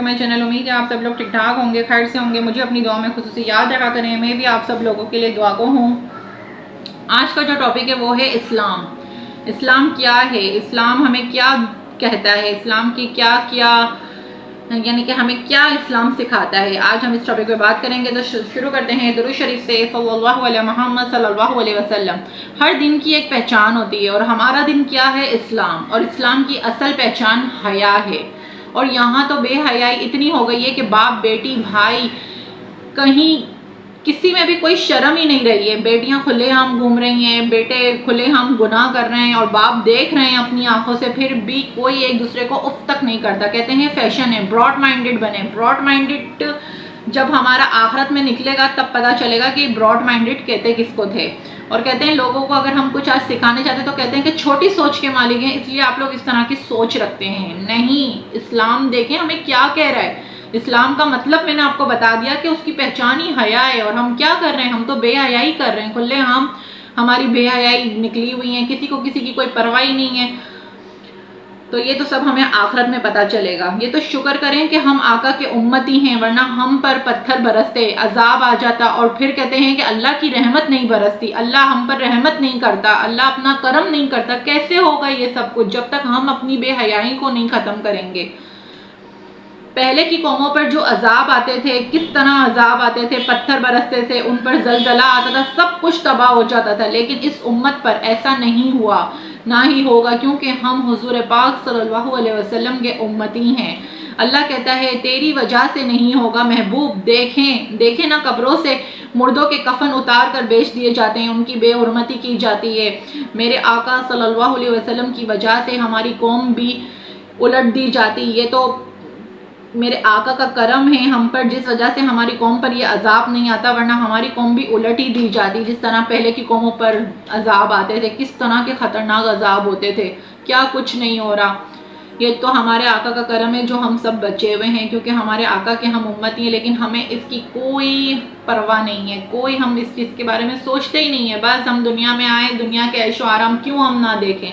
میں چینل امید ہے آپ سب لوگ ٹھیک ٹھاک ہوں گے، خیر سے ہوں گے۔ مجھے اپنی دعا میں خصوصی یاد رکھا کریں، میں بھی آپ سب لوگوں کے لیے دعا کو ہوں۔ آج کا جو ٹاپک ہے وہ ہے اسلام۔ اسلام کیا ہے؟ اسلام ہمیں کیا کہتا ہے؟ اسلام کی کیا یعنی کہ ہمیں کیا اسلام سکھاتا ہے؟ آج ہم اس ٹاپک پہ بات کریں گے، تو شروع کرتے ہیں درود شریف سے، صلی اللہ علیہ محمد صلی اللہ علیہ وسلم۔ ہر دن کی ایک پہچان ہوتی ہے، اور ہمارا دن کیا ہے؟ اسلام۔ اور اسلام کی اصل پہچان حیا ہے۔ اور یہاں تو بے حیائی اتنی ہو گئی ہے کہ باپ بیٹی بھائی کہیں کسی میں بھی کوئی شرم ہی نہیں رہی ہے۔ بیٹیاں کھلے عام گھوم رہی ہیں، بیٹے کھلے عام گناہ کر رہے ہیں، اور باپ دیکھ رہے ہیں اپنی آنکھوں سے، پھر بھی کوئی ایک دوسرے کو اف تک نہیں کرتا۔ کہتے ہیں فیشن ہے، براڈ مائنڈڈ بنے۔ براڈ مائنڈڈ جب ہمارا آخرت میں نکلے گا تب پتہ چلے گا کہ براڈ مائنڈڈ کہتے کس کو تھے۔ اور کہتے ہیں لوگوں کو اگر ہم کچھ آج سکھانے چاہتے ہیں تو کہتے ہیں کہ چھوٹی سوچ کے مالک ہیں، اس لیے آپ لوگ اس طرح کی سوچ رکھتے ہیں۔ نہیں، اسلام دیکھیں ہمیں کیا کہہ رہا ہے۔ اسلام کا مطلب میں نے آپ کو بتا دیا کہ اس کی پہچان ہی حیا ہے، اور ہم کیا کر رہے ہیں؟ ہم تو بے حیائی کر رہے ہیں، کھلے عام ہماری بے حیائی نکلی ہوئی ہیں، کسی کو کسی کی کوئی پرواہ ہی نہیں ہے۔ تو یہ تو سب ہمیں آخرت میں پتہ چلے گا۔ یہ تو شکر کریں کہ ہم آقا کے امتی ہیں، ورنہ ہم پر پتھر برستے، عذاب آ جاتا، اور پھر کہتے ہیں کہ اللہ کی رحمت نہیں برستی، اللہ ہم پر رحمت نہیں کرتا، اللہ اپنا کرم نہیں کرتا۔ کیسے ہوگا یہ سب کچھ جب تک ہم اپنی بے حیائی کو نہیں ختم کریں گے؟ پہلے کی قوموں پر جو عذاب آتے تھے، کس طرح عذاب آتے تھے، پتھر برستے تھے، ان پر زلزلہ آتا تھا، سب کچھ تباہ ہو جاتا تھا، لیکن اس امت پر ایسا نہیں ہوا، نہ ہی ہوگا، کیونکہ ہم حضور پاک صلی اللہ علیہ وسلم کے امتی ہیں۔ اللہ کہتا ہے تیری وجہ سے نہیں ہوگا محبوب، دیکھیں نا، قبروں سے مردوں کے کفن اتار کر بیچ دیے جاتے ہیں، ان کی بے حرمتی کی جاتی ہے۔ میرے آقا صلی اللہ علیہ وسلم کی وجہ سے ہماری قوم بھی الٹ دی جاتی۔ یہ تو میرے آقا کا کرم ہے ہم پر، جس وجہ سے ہماری قوم پر یہ عذاب نہیں آتا، ورنہ ہماری قوم بھی الٹ ہی دی جاتی۔ جس طرح پہلے کی قوموں پر عذاب آتے تھے، کس طرح کے خطرناک عذاب ہوتے تھے، کیا کچھ نہیں ہو رہا۔ یہ تو ہمارے آقا کا کرم ہے جو ہم سب بچے ہوئے ہیں، کیونکہ ہمارے آقا کے ہم امتی ہیں، لیکن ہمیں اس کی کوئی پرواہ نہیں ہے، کوئی ہم اس چیز کے بارے میں سوچتے ہی نہیں ہے۔ بس ہم دنیا میں آئے، دنیا کے عیش و آرام کیوں ہم نہ دیکھیں؟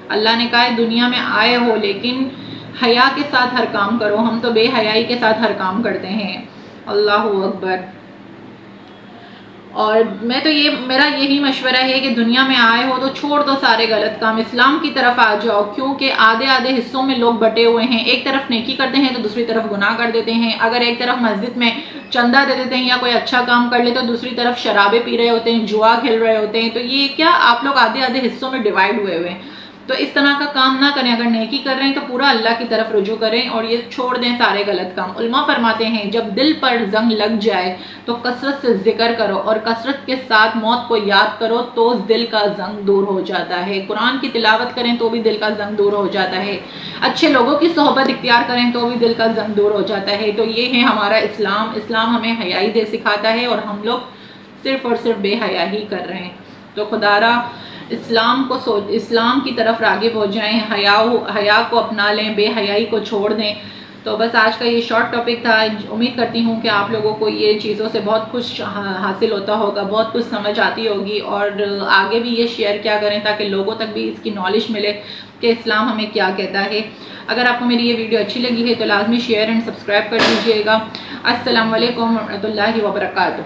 اللہ نے کہا ہے دنیا میں آئے ہو لیکن حیا کے ساتھ ہر کام کرو، ہم تو بے حیائی کے ساتھ ہر کام کرتے ہیں۔ اللہ اکبر۔ اور میرا یہی مشورہ ہے کہ دنیا میں آئے ہو تو چھوڑ دو سارے غلط کام، اسلام کی طرف آ جاؤ، کیونکہ آدھے حصوں میں لوگ بٹے ہوئے ہیں۔ ایک طرف نیکی کرتے ہیں تو دوسری طرف گناہ کر دیتے ہیں۔ اگر ایک طرف مسجد میں چندہ دے دیتے ہیں یا کوئی اچھا کام کر لے تو دوسری طرف شرابیں پی رہے ہوتے ہیں، جوا کھیل رہے ہوتے ہیں۔ تو یہ کیا آپ لوگ آدھے حصوں میں ڈیوائیڈ ہوئے ہوئے ہیں۔ تو اس طرح کا کام نہ کریں، اگر نیکی کر رہے ہیں تو پورا اللہ کی طرف رجوع کریں اور یہ چھوڑ دیں سارے غلط کام۔ علماء فرماتے ہیں جب دل پر زنگ لگ جائے تو کثرت سے ذکر کرو، اور کثرت کے ساتھ موت کو یاد کرو تو دل کا زنگ دور ہو جاتا ہے۔ قرآن کی تلاوت کریں تو بھی دل کا زنگ دور ہو جاتا ہے، اچھے لوگوں کی صحبت اختیار کریں تو بھی دل کا زنگ دور ہو جاتا ہے۔ تو یہ ہے ہمارا اسلام۔ اسلام ہمیں حیائی دے سکھاتا ہے، اور ہم لوگ صرف اور صرف بے حیا ہی کر رہے ہیں۔ تو خدا را اسلام کی طرف راغب ہو جائیں، حیا کو اپنا لیں، بے حیائی کو چھوڑ دیں۔ تو بس آج کا یہ شارٹ ٹاپک تھا۔ امید کرتی ہوں کہ آپ لوگوں کو یہ چیزوں سے بہت کچھ حاصل ہوتا ہوگا، بہت کچھ سمجھ آتی ہوگی، اور آگے بھی یہ شیئر کیا کریں تاکہ لوگوں تک بھی اس کی نالج ملے کہ اسلام ہمیں کیا کہتا ہے۔ اگر آپ کو میری یہ ویڈیو اچھی لگی ہے تو لازمی شیئر اینڈ سبسکرائب کر دیجیے گا۔ السلام علیکم ورحمۃ اللہ وبرکاتہ۔